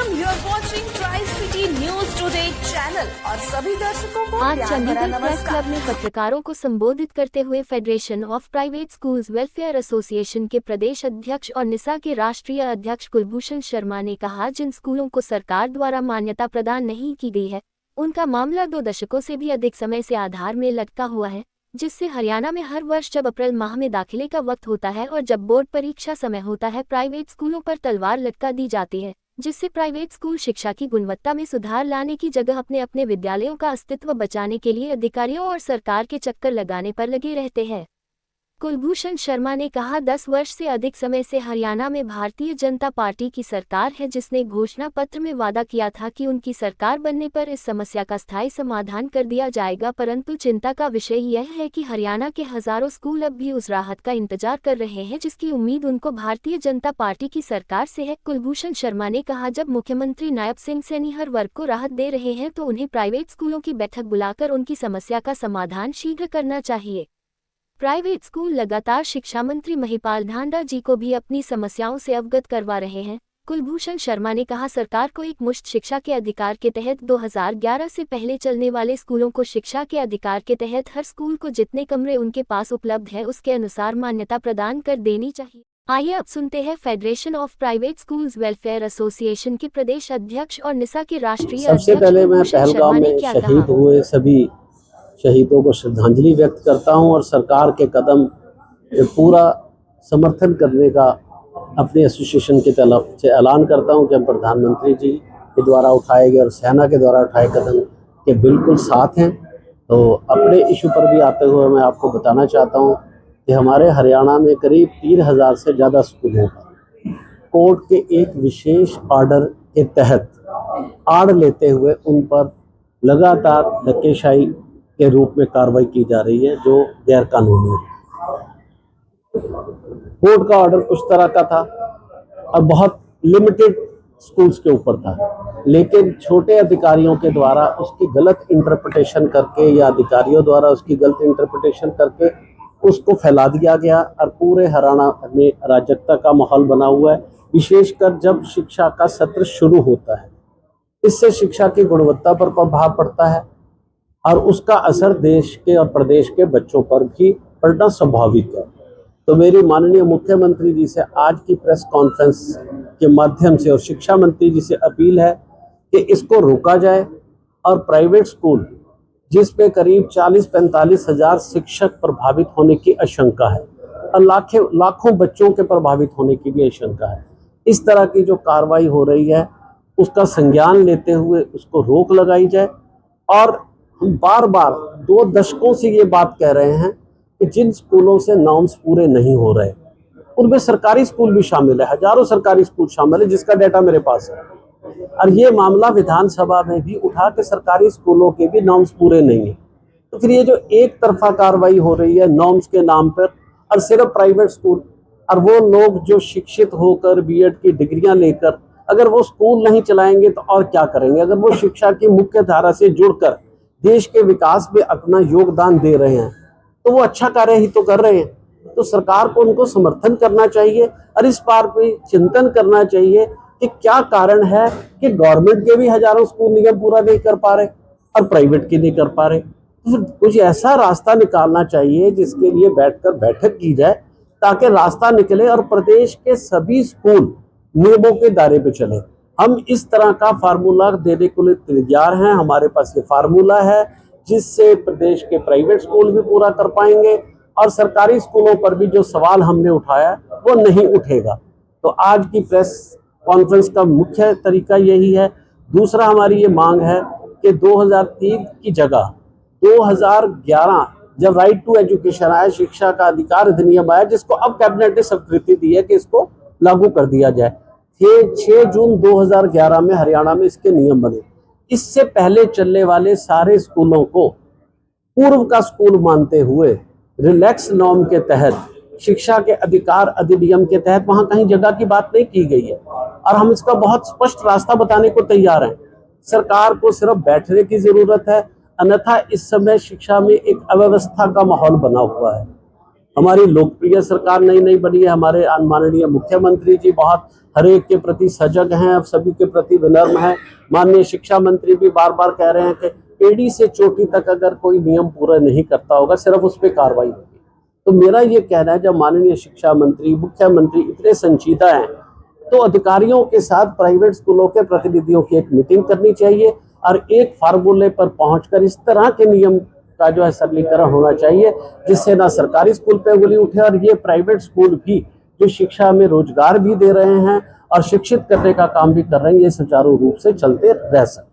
Welcome, you are watching Tricity news today channel और सभी दर्शकों को आज प्यार भरा चंडीगढ़ प्रेस नमस्कार। क्लब में पत्रकारों को संबोधित करते हुए federation of private schools welfare association के प्रदेश अध्यक्ष और निसा के राष्ट्रीय अध्यक्ष कुलभूषण शर्मा ने कहा, जिन स्कूलों को सरकार द्वारा मान्यता प्रदान नहीं की गई है उनका मामला 2 दशकों से भी अधिक समय से आधार में लटका हुआ है, जिससे हरियाणा में हर वर्ष जब अप्रैल माह में दाखिले का वक्त होता है और जब बोर्ड परीक्षा समय होता है, प्राइवेट स्कूलों पर तलवार लटका दी जाती है, जिससे प्राइवेट स्कूल शिक्षा की गुणवत्ता में सुधार लाने की जगह अपने अपने विद्यालयों का अस्तित्व बचाने के लिए अधिकारियों और सरकार के चक्कर लगाने पर लगे रहते हैं। कुलभूषण शर्मा ने कहा, 10 वर्ष से अधिक समय से हरियाणा में भारतीय जनता पार्टी की सरकार है, जिसने घोषणा पत्र में वादा किया था कि उनकी सरकार बनने पर इस समस्या का स्थायी समाधान कर दिया जाएगा, परंतु चिंता का विषय यह है कि हरियाणा के हजारों स्कूल अब भी उस राहत का इंतजार कर रहे हैं जिसकी उम्मीद उनको भारतीय जनता पार्टी की सरकार से है। कुलभूषण शर्मा ने कहा, जब मुख्यमंत्री नायब सिंह सैनी हर वर्ग को राहत दे रहे हैं तो उन्हें प्राइवेट स्कूलों की बैठक बुलाकर उनकी समस्या का समाधान शीघ्र करना चाहिए। प्राइवेट स्कूल लगातार शिक्षा मंत्री महिपाल ढांडा जी को भी अपनी समस्याओं से अवगत करवा रहे हैं। कुलभूषण शर्मा ने कहा, सरकार को एक मुश्त शिक्षा के अधिकार के तहत 2011 से पहले चलने वाले स्कूलों को शिक्षा के अधिकार के तहत हर स्कूल को जितने कमरे उनके पास उपलब्ध है उसके अनुसार मान्यता प्रदान कर देनी चाहिए। आइए अब सुनते हैं federation of private schools welfare association के प्रदेश अध्यक्ष और निसा के राष्ट्रीय सबसे अध्यक्ष पहले मैं कुलभूषण शर्मा पहलगाम ने में क्या शहीद कहा। हुए सभी शहीदों को श्रद्धांजलि व्यक्त करता हूं और सरकार के कदम पे पूरा समर्थन करने का अपने एसोसिएशन की तरफ से ऐलान करता हूं कि हम प्रधानमंत्री जी के द्वारा उठाए गए और सेना के द्वारा उठाए कदम के बिल्कुल साथ हैं। तो अपने इशू पर भी आते हुए मैं आपको बताना चाहता हूं कि हमारे हरियाणा में करीब 3000 से ज़्यादा स्कूलों का कोर्ट के एक विशेष ऑर्डर के तहत आड़ लेते हुए उन पर लगातार धक्केशाही के रूप में कार्रवाई की जा रही है, जो गैर कानूनी है। कोर्ट का ऑर्डर कुछ तरह का था और बहुत लिमिटेड स्कूल्स के ऊपर था, लेकिन छोटे अधिकारियों के द्वारा उसकी गलत इंटरप्रिटेशन करके या अधिकारियों द्वारा उसकी गलत इंटरप्रिटेशन करके उसको फैला दिया गया और पूरे हरियाणा में अराजकता का माहौल बना हुआ है। विशेषकर जब शिक्षा का सत्र शुरू होता है, इससे शिक्षा की गुणवत्ता पर प्रभाव पड़ता है और उसका असर देश के और प्रदेश के बच्चों पर भी पड़ना स्वाभाविक है। तो मेरी माननीय मुख्यमंत्री जी से आज की प्रेस कॉन्फ्रेंस के माध्यम से और शिक्षा मंत्री जी से अपील है कि इसको रोका जाए और प्राइवेट स्कूल जिस पे करीब 40-45 हज़ार शिक्षक प्रभावित होने की आशंका है और लाखों बच्चों के प्रभावित होने की भी आशंका है, इस तरह की जो कार्रवाई हो रही है उसका संज्ञान लेते हुए उसको रोक लगाई जाए। और हम बार बार 2 दशकों से ये बात कह रहे हैं कि जिन स्कूलों से नॉर्म्स पूरे नहीं हो रहे उनमें सरकारी स्कूल भी शामिल है, हजारों सरकारी स्कूल शामिल है, जिसका डेटा मेरे पास है। और ये मामला विधानसभा में भी उठा के सरकारी स्कूलों के भी नॉर्म्स पूरे नहीं है। तो फिर ये जो एक तरफा कार्रवाई हो रही है नॉर्म्स के नाम पर और सिर्फ प्राइवेट स्कूल और वो लोग जो शिक्षित होकर बीएड की डिग्रियां लेकर अगर वो स्कूल नहीं चलाएंगे तो और क्या करेंगे। अगर वो शिक्षा की मुख्य धारा से जुड़कर देश के विकास में अपना योगदान दे रहे हैं तो वो अच्छा कार्य ही तो कर रहे हैं। तो सरकार को उनको समर्थन करना चाहिए और इस बार पे चिंतन करना चाहिए कि क्या कारण है कि गवर्नमेंट के भी हजारों स्कूल निगम पूरा नहीं कर पा रहे और प्राइवेट के नहीं कर पा रहे। तो कुछ ऐसा रास्ता निकालना चाहिए जिसके लिए बैठकर बैठक की जाए ताकि रास्ता निकले और प्रदेश के सभी स्कूल नियमों के दायरे पे चले। हम इस तरह का फार्मूला देने के लिए तैयार हैं। हमारे पास ये फार्मूला है जिससे प्रदेश के प्राइवेट स्कूल भी पूरा कर पाएंगे और सरकारी स्कूलों पर भी जो सवाल हमने उठाया वो नहीं उठेगा। तो आज की प्रेस कॉन्फ्रेंस का मुख्य तरीका यही है। दूसरा हमारी ये मांग है कि 2003 की जगह 2011 जब राइट टू एजुकेशन आया, शिक्षा का अधिकार अधिनियम आया, जिसको अब कैबिनेट ने स्वीकृति दी है कि इसको लागू कर दिया जाए। 6 जून 2011 में हरियाणा में इसके नियम बने। इससे पहले चलने वाले सारे स्कूलों को पूर्व का स्कूल मानते हुए रिलैक्स नॉर्म के तहत शिक्षा के अधिकार अधिनियम के तहत वहां कहीं जगह की बात नहीं की गई है और हम इसका बहुत स्पष्ट रास्ता बताने को तैयार हैं। सरकार को सिर्फ बैठने की जरूरत है, अन्यथा इस समय शिक्षा में एक अव्यवस्था का माहौल बना हुआ है। हमारी लोकप्रिय सरकार नई नई बनी है, हमारे माननीय मुख्यमंत्री जी बहुत हर एक के प्रति सजग हैं, अब सभी के प्रति विनम्र हैं। माननीय शिक्षा मंत्री भी बार बार कह रहे हैं कि एड़ी से चोटी तक अगर कोई नियम पूरा नहीं करता होगा सिर्फ उस पर कार्रवाई होगी। तो मेरा ये कहना है, जब माननीय शिक्षा मंत्री मुख्यमंत्री इतने संजीदा हैं तो अधिकारियों के साथ प्राइवेट स्कूलों के प्रतिनिधियों की एक मीटिंग करनी चाहिए और एक फार्मूले पर पहुंचकर इस तरह के नियम का जो है सरलीकरण होना चाहिए जिससे ना सरकारी स्कूल पे उंगली उठे और ये प्राइवेट स्कूल भी जो शिक्षा में रोजगार भी दे रहे हैं और शिक्षित करने का काम भी कर रहे हैं, ये सुचारू रूप से चलते रह सके।